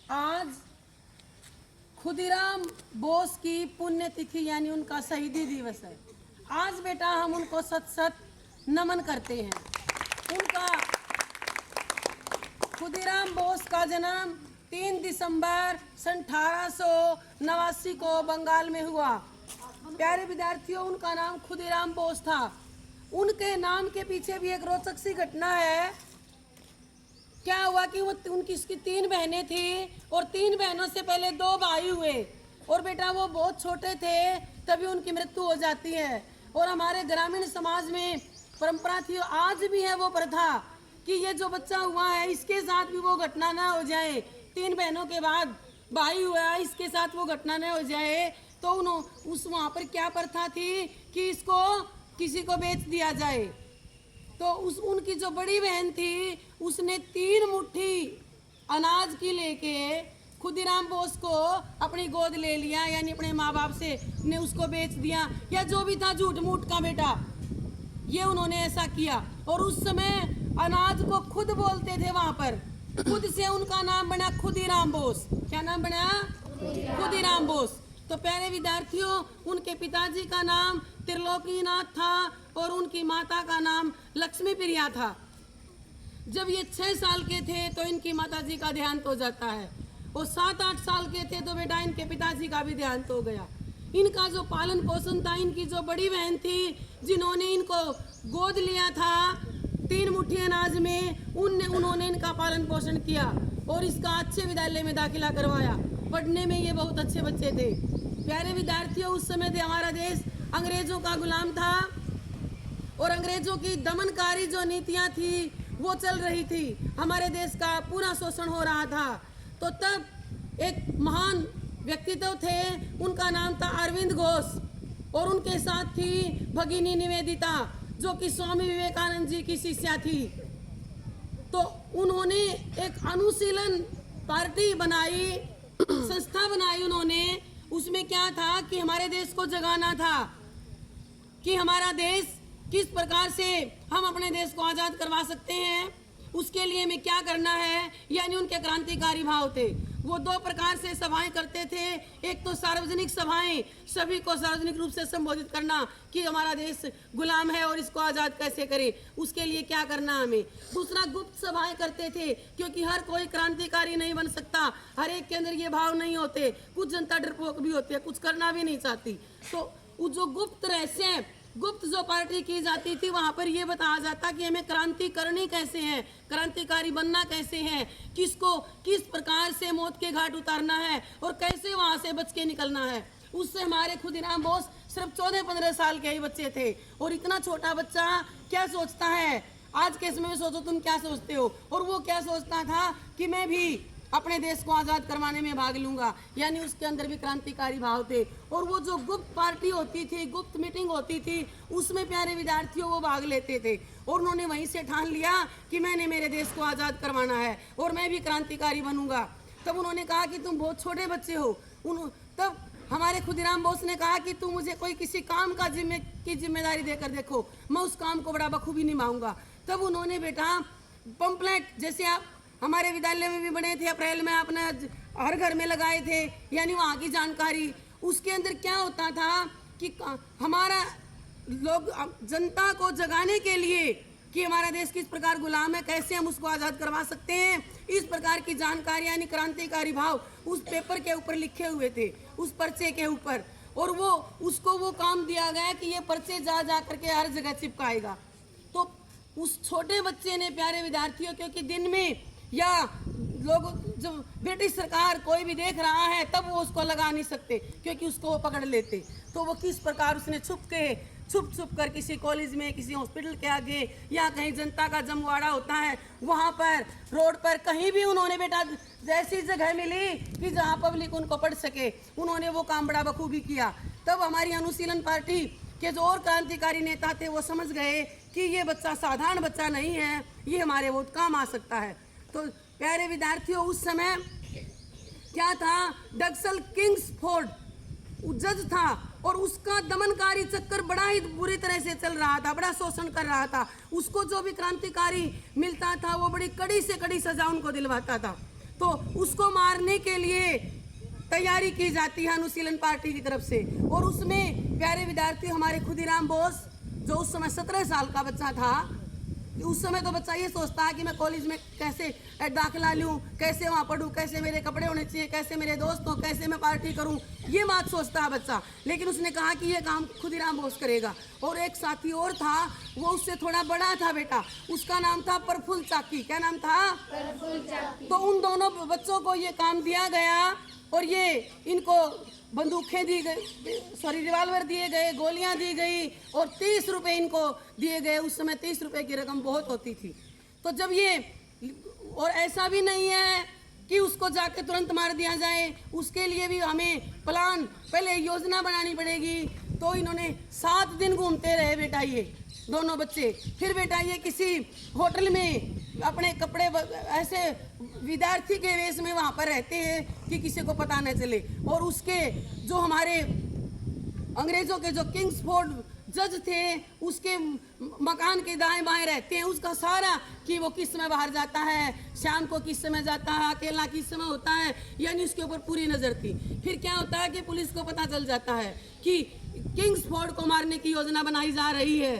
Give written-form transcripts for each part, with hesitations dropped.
आज खुदीराम बोस की पुण्यतिथि यानी उनका शहीदी दिवस है। आज बेटा हम उनको सत सत नमन करते हैं। उनका खुदीराम बोस का जन्म 3 दिसंबर सन 1889 को बंगाल में हुआ। प्यारे विद्यार्थियों, उनका नाम खुदीराम बोस था। उनके नाम के पीछे भी एक रोचक सी घटना है। क्या हुआ कि वो उनकी इसकी 3 बहनें थी और 3 बहनों से पहले 2 भाई हुए और बेटा वो बहुत छोटे थे तभी उनकी मृत्यु हो जाती है। और हमारे ग्रामीण समाज में परंपरा थी, आज भी है वो प्रथा कि ये जो बच्चा हुआ है इसके साथ भी वो घटना ना हो जाए। 3 बहनों के बाद भाई हुआ, इसके साथ वो घटना ना हो जाए। तो उस वहाँ पर क्या प्रथा थी कि इसको किसी को बेच दिया जाए। तो उनकी जो बड़ी बहन थी उसने 3 मुट्ठी अनाज की लेके खुदीराम बोस को अपनी गोद ले लिया, यानी अपने माँ बाप से ने उसको बेच दिया या जो भी था झूठ मूठ का बेटा, ये उन्होंने ऐसा किया। और उस समय अनाज को खुद बोलते थे वहां पर, खुद से उनका नाम बना खुदीराम बोस। क्या नाम बना? खुदीराम बोस। तो प्यारे विद्यार्थियों, उनके पिताजी का नाम त्रिलोकीनाथ था और उनकी माता का नाम लक्ष्मी प्रिया था। जब ये 6 साल के थे तो इनकी माताजी का देहांत हो जाता है और 7-8 साल के थे तो बेटा इनके पिताजी का भी देहांत हो गया। इनका जो पालन पोषण था, इनकी जो बड़ी बहन थी जिन्होंने इनको गोद लिया था 3 मुट्ठी अनाज में, उन्होंने इनका पालन पोषण किया और इसका अच्छे विद्यालय में दाखिला करवाया। पढ़ने में ये बहुत अच्छे बच्चे थे। प्यारे विद्यार्थियों, उस समय से हमारा देश अंग्रेजों का गुलाम था और अंग्रेजों की दमनकारी जो नीतियां थी वो चल रही थी। हमारे देश का पूरा शोषण हो रहा था। तो तब एक महान व्यक्तित्व थे, उनका नाम था अरविंद घोष और उनके साथ थी भगिनी निवेदिता जो कि स्वामी विवेकानंद जी की शिष्या थी। तो उन्होंने एक अनुशीलन पार्टी बनाई, संस्था बनाई उन्होंने। उसमें क्या था कि हमारे देश को जगाना था कि हमारा देश किस प्रकार से हम अपने देश को आज़ाद करवा सकते हैं, उसके लिए हमें क्या करना है। यानी उनके क्रांतिकारी भाव थे। वो 2 प्रकार से सभाएं करते थे। एक तो सार्वजनिक सभाएं, सभी को सार्वजनिक रूप से संबोधित करना कि हमारा देश गुलाम है और इसको आज़ाद कैसे करें, उसके लिए क्या करना हमें। दूसरा गुप्त सभाएं करते थे क्योंकि हर कोई क्रांतिकारी नहीं बन सकता, हर एक के अंदर ये भाव नहीं होते। कुछ जनता डरपोक भी होती है, कुछ करना भी नहीं चाहती। तो वो जो गुप्त रहस्य, गुप्त जो पार्टी की जाती थी वहां पर यह बताया जाता कि हमें क्रांति करनी कैसे है, क्रांतिकारी बनना कैसे है, किसको किस प्रकार से मौत के घाट उतारना है और कैसे वहां से बच के निकलना है। उससे हमारे खुदीराम बोस सिर्फ 14-15 साल के ही बच्चे थे और इतना छोटा बच्चा क्या सोचता है, आज के समय में सोचो तुम क्या सोचते हो। और वो क्या सोचता था कि मैं भी अपने देश को आज़ाद करवाने में भाग लूंगा, यानी उसके अंदर भी क्रांतिकारी भाव थे। और वो जो गुप्त पार्टी होती थी, गुप्त मीटिंग होती थी, उसमें प्यारे विद्यार्थियों वो भाग लेते थे और उन्होंने वहीं से ठान लिया कि मैंने मेरे देश को आज़ाद करवाना है और मैं भी क्रांतिकारी बनूंगा। तब उन्होंने कहा कि तुम बहुत छोटे बच्चे हो। तब हमारे खुदीराम बोस ने कहा कि तुम मुझे कोई किसी काम का जिम्मेदारी देकर देखो, मैं उस काम को बड़ा बखूबी निभाऊंगा। तब उन्होंने बेटा पंपलेट, जैसे आप हमारे विद्यालय में भी बने थे, अप्रैल में आपने हर घर में लगाए थे, यानी वहाँ की जानकारी। उसके अंदर क्या होता था कि हमारा लोग जनता को जगाने के लिए कि हमारा देश किस प्रकार गुलाम है, कैसे हम उसको आज़ाद करवा सकते हैं, इस प्रकार की जानकारी यानी क्रांतिकारी भाव उस पेपर के ऊपर लिखे हुए थे, उस पर्चे के ऊपर। और वो उसको वो काम दिया गया कि ये पर्चे जा जा करके हर जगह चिपकाएगा। तो उस छोटे बच्चे ने, प्यारे विद्यार्थियों, क्योंकि दिन में या लोग जो ब्रिटिश सरकार कोई भी देख रहा है तब वो उसको लगा नहीं सकते क्योंकि उसको वो पकड़ लेते। तो वो किस प्रकार उसने छुप कर किसी कॉलेज में, किसी हॉस्पिटल के आगे या कहीं जनता का जमवाड़ा होता है वहाँ पर, रोड पर, कहीं भी उन्होंने बेटा जैसी जगह मिली कि जहाँ पब्लिक उनको पढ़ सके, उन्होंने वो काम बड़ा बखूबी किया। तब हमारी अनुशीलन पार्टी के जो और क्रांतिकारी नेता थे वो समझ गए कि ये बच्चा साधारण बच्चा नहीं है, ये हमारे बहुत काम आ सकता है। तो प्यारे विद्यार्थियों, उस समय क्या था, डगसल किंग्सफोर्ड जज था और उसका दमनकारी चक्कर बड़ा ही बुरी तरह से चल रहा था, बड़ा शोषण कर रहा था। उसको जो भी क्रांतिकारी मिलता था वो बड़ी कड़ी से कड़ी सजा उनको दिलवाता था। तो उसको मारने के लिए तैयारी की जाती है अनुशीलन पार्टी की तरफ से। और उसमें प्यारे विद्यार्थी हमारे खुदीराम बोस, जो उस समय 17 साल का बच्चा था, उस समय तो बच्चा ये सोचता है कि मैं कॉलेज में कैसे दाखिला लूँ, कैसे वहाँ पढ़ूँ, कैसे मेरे कपड़े होने चाहिए, कैसे मेरे दोस्त हो, कैसे मैं पार्टी करूँ, ये बात सोचता है बच्चा। लेकिन उसने कहा कि ये काम खुदीराम बोस करेगा। और एक साथी और था, वो उससे थोड़ा बड़ा था बेटा, उसका नाम था प्रफुल्ल चाकी। क्या नाम था? प्रफुल्ल चाकी। तो उन दोनों बच्चों को ये काम दिया गया और ये इनको बंदूकें दी गई, सॉरी रिवाल्वर दिए गए, गोलियां दी गई और 30 रुपए इनको दिए गए। उस समय 30 रुपए की रकम बहुत होती थी। तो जब ये, और ऐसा भी नहीं है कि उसको जाके तुरंत मार दिया जाए, उसके लिए भी हमें प्लान, पहले योजना बनानी पड़ेगी। तो इन्होंने 7 दिन घूमते रहे बेटा ये दोनों बच्चे। फिर बेटा ये किसी होटल में अपने कपड़े ऐसे विद्यार्थी के वेश में वहाँ पर रहते हैं कि किसी को पता न चले। और उसके जो हमारे अंग्रेजों के जो किंग्सफोर्ड जज थे, उसके मकान के दाएं बाएं रहते हैं, उसका सारा कि वो किस समय बाहर जाता है, शाम को किस समय जाता है, अकेला किस समय होता है, यानी उसके ऊपर पूरी नज़र थी। फिर क्या होता है कि पुलिस को पता चल जाता है कि किंग्सफोर्ड को मारने की योजना बनाई जा रही है।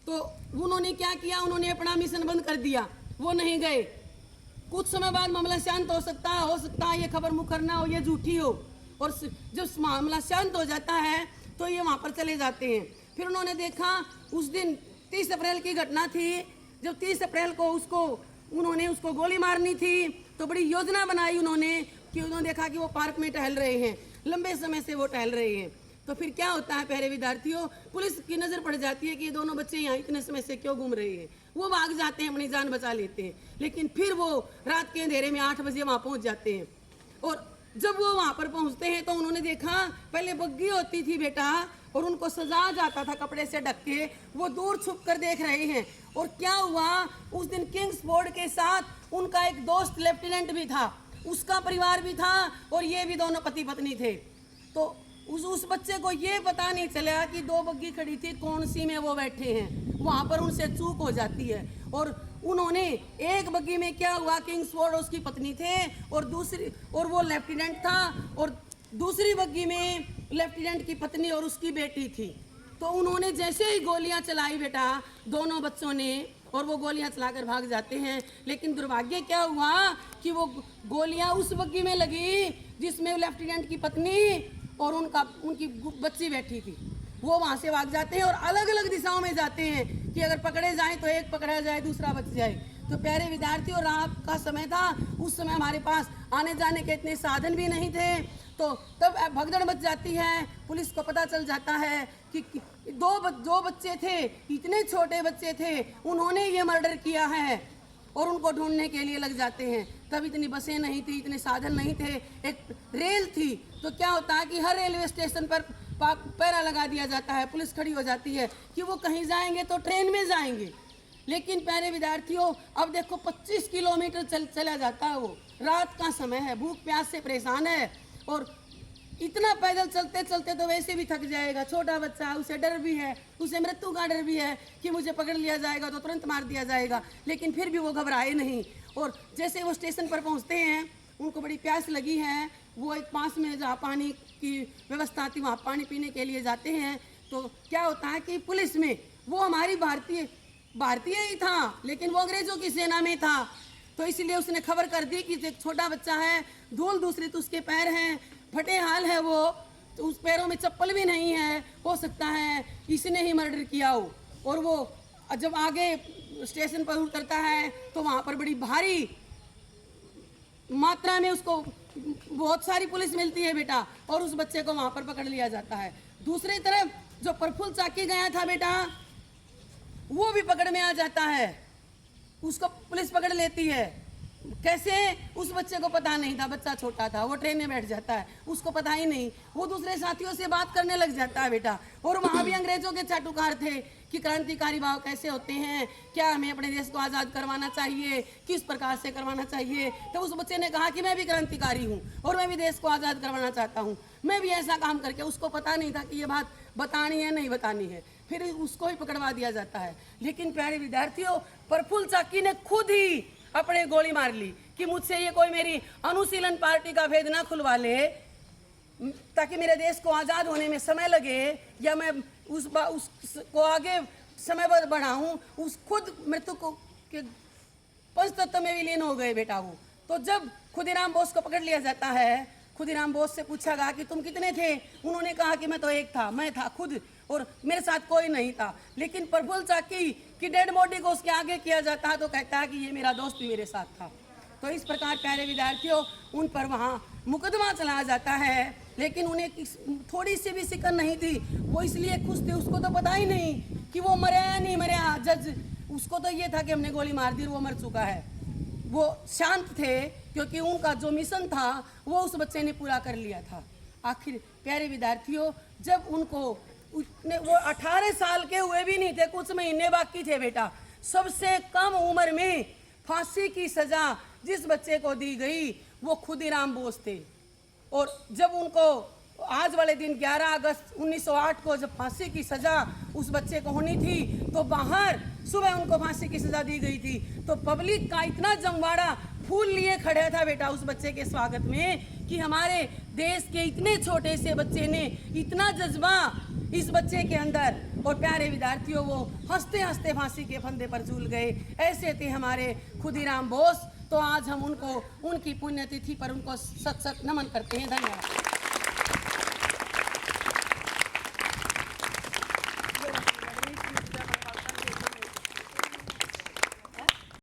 तो उन्होंने क्या किया, उन्होंने अपना मिशन बंद कर दिया, वो नहीं गए। कुछ समय बाद मामला शांत हो सकता है ये खबर मुखर ना हो, ये झूठी हो। और जब मामला शांत हो जाता है तो ये वहाँ पर चले जाते हैं। फिर उन्होंने देखा, उस दिन 30 अप्रैल की घटना थी, जब 30 अप्रैल को उन्होंने उसको गोली मारनी थी, तो बड़ी योजना बनाई उन्होंने कि उन्होंने देखा कि वो पार्क में टहल रहे हैं, लंबे समय से वो टहल रहे हैं। तो फिर क्या होता है प्यारे विद्यार्थियों, पुलिस की नज़र पड़ जाती है कि ये दोनों बच्चे यहाँ इतने समय से क्यों घूम रहे हैं। वो भाग जाते हैं, अपनी जान बचा लेते हैं। लेकिन फिर वो रात के अंधेरे में 8 बजे वहाँ पहुँच जाते हैं। और जब वो वहाँ पर पहुँचते हैं तो उन्होंने देखा, पहले बग्गी होती थी बेटा और उनको सजा जाता था कपड़े से ढक के, वो दूर छुप कर देख रहे हैं। और क्या हुआ, उस दिन किंग्सफोर्ड के साथ उनका एक दोस्त लेफ्टिनेंट भी था, उसका परिवार भी था और ये भी दोनों पति पत्नी थे। तो उस बच्चे को ये पता नहीं चला कि 2 बग्गी खड़ी थी, कौन सी में वो बैठे हैं। वहाँ पर उनसे चूक हो जाती है। और उन्होंने एक बग्गी में क्या हुआ, किंग्सफोर्ड उसकी पत्नी थे और वो लेफ्टिनेंट था, और दूसरी बग्गी में लेफ्टिनेंट की पत्नी और उसकी बेटी थी। तो उन्होंने जैसे ही गोलियां चलाई बेटा दोनों बच्चों ने, और वो गोलियां चलाकर भाग जाते हैं। लेकिन दुर्भाग्य क्या हुआ कि वो गोलियां उस बग्गी में लगी जिसमें लेफ्टिनेंट की पत्नी और उनकी बच्ची बैठी थी। वो वहाँ से भाग जाते हैं और अलग अलग दिशाओं में जाते हैं कि अगर पकड़े जाएं तो एक पकड़ा जाए, दूसरा बच जाए। तो प्यारे विद्यार्थी, और रात का समय था, उस समय हमारे पास आने जाने के इतने साधन भी नहीं थे। तो तब भगदड़ मच जाती है। पुलिस को पता चल जाता है कि दो बच्चे थे, इतने छोटे बच्चे थे, उन्होंने ये मर्डर किया है और उनको ढूंढने के लिए लग जाते हैं। तब इतनी बसें नहीं थी, इतने साधन नहीं थे, एक रेल थी। तो क्या होता है कि हर रेलवे स्टेशन पर पैरा लगा दिया जाता है, पुलिस खड़ी हो जाती है कि वो कहीं जाएंगे तो ट्रेन में जाएंगे। लेकिन प्यारे विद्यार्थियों, अब देखो 25 किलोमीटर चला जाता है, वो रात का समय है, भूख प्यास से परेशान है, और इतना पैदल चलते चलते तो वैसे भी थक जाएगा। छोटा बच्चा, उसे डर भी है, उसे मृत्यु का डर भी है कि मुझे पकड़ लिया जाएगा तो तुरंत मार दिया जाएगा। लेकिन फिर भी वो घबराए नहीं। और जैसे वो स्टेशन पर पहुंचते हैं, उनको बड़ी प्यास लगी है, वो एक पास में जहाँ पानी की व्यवस्था थी वहाँ पानी पीने के लिए जाते हैं। तो क्या होता है कि पुलिस में वो हमारी भारतीय ही था, लेकिन वो अंग्रेजों की सेना में था। तो इसलिए उसने खबर कर दी कि एक छोटा बच्चा है, धूल दूसरी तो उसके पैर हैं, फटे हाल है वो, तो उस पैरों में चप्पल भी नहीं है, हो सकता है इसने ही मर्डर किया हो। और वो जब आगे स्टेशन पर उतरता है तो वहाँ पर बड़ी भारी मात्रा में उसको बहुत सारी पुलिस मिलती है बेटा, और उस बच्चे को वहाँ पर पकड़ लिया जाता है। दूसरी तरफ जो प्रफुल्ल चाकी गया था बेटा, वो भी पकड़ में आ जाता है, उसको पुलिस पकड़ लेती है। कैसे? उस बच्चे को पता नहीं था, बच्चा छोटा था, वो ट्रेन में बैठ जाता है, उसको पता ही नहीं, वो दूसरे साथियों से बात करने लग जाता है बेटा। और वहाँ भी अंग्रेजों के चाटुकार थे कि क्रांतिकारी भाव कैसे होते हैं, क्या हमें अपने देश को आज़ाद करवाना चाहिए, किस प्रकार से करवाना चाहिए। तो उस बच्चे ने कहा कि मैं भी क्रांतिकारी हूँ और मैं भी देश को आज़ाद करवाना चाहता हूँ, मैं भी ऐसा काम करके। उसको पता नहीं था कि ये बात बतानी है नहीं बतानी है, फिर उसको ही पकड़वा दिया जाता है। लेकिन प्यारे विद्यार्थियों, प्रफुल्ल चाकी ने खुद ही अपने गोली मार ली कि मुझसे ये कोई मेरी अनुशीलन पार्टी का भेद ना खुलवा ले, ताकि मेरे देश को आज़ाद होने में समय लगे, या मैं उसको आगे समय बढ़ाऊं। उस खुद मृत्यु को के पंचतत्व में विलीन हो गए बेटा वो। तो जब खुदीराम बोस को पकड़ लिया जाता है, खुदीराम बोस से पूछा गया कि तुम कितने थे? उन्होंने कहा कि मैं तो एक था, मैं था खुद, और मेरे साथ कोई नहीं था। लेकिन प्रफुल्ल चाकी की डेड बॉडी को उसके आगे किया जाता है तो कहता है कि ये मेरा दोस्त भी मेरे साथ था। तो इस प्रकार प्यारे विद्यार्थियों, उन पर वहाँ मुकदमा चलाया जाता है, लेकिन उन्हें थोड़ी सी भी फिक्र नहीं थी। वो इसलिए खुश थे, उसको तो पता ही नहीं कि वो मरे या नहीं मरे। जज उसको तो ये था कि हमने गोली मार दी, वो मर चुका है। वो शांत थे क्योंकि उनका जो मिशन था वो उस बच्चे ने पूरा कर लिया था। आखिर प्यारे विद्यार्थियों, जब उनको वो 18 साल के हुए भी नहीं थे, कुछ महीने बाकी थे बेटा। सबसे कम उम्र में फांसी की सजा जिस बच्चे को दी गई वो खुदीराम बोस थे। और जब उनको आज वाले दिन 11 अगस्त 1908 को जब फांसी की सजा उस बच्चे को होनी थी, तो बाहर सुबह उनको फांसी की सजा दी गई थी। तो पब्लिक का इतना जमवाड़ा फूल लिए खड़ा था बेटा उस बच्चे के स्वागत में, कि हमारे देश के इतने छोटे से बच्चे ने इतना जज्बा इस बच्चे के अंदर। और प्यारे विद्यार्थियों, वो हंसते हंसते फांसी के फंदे पर झूल गए। ऐसे थे हमारे खुदीराम बोस। तो आज हम उनको उनकी पुण्यतिथि पर उनको सत सत नमन करते हैं। धन्यवाद।